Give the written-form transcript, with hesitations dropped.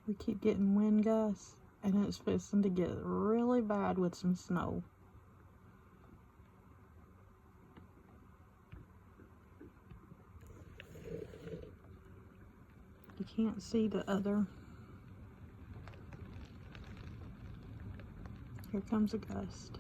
We keep getting wind gusts, and it's fixing to get really bad with some snow. You can't see the other. Here comes a gust.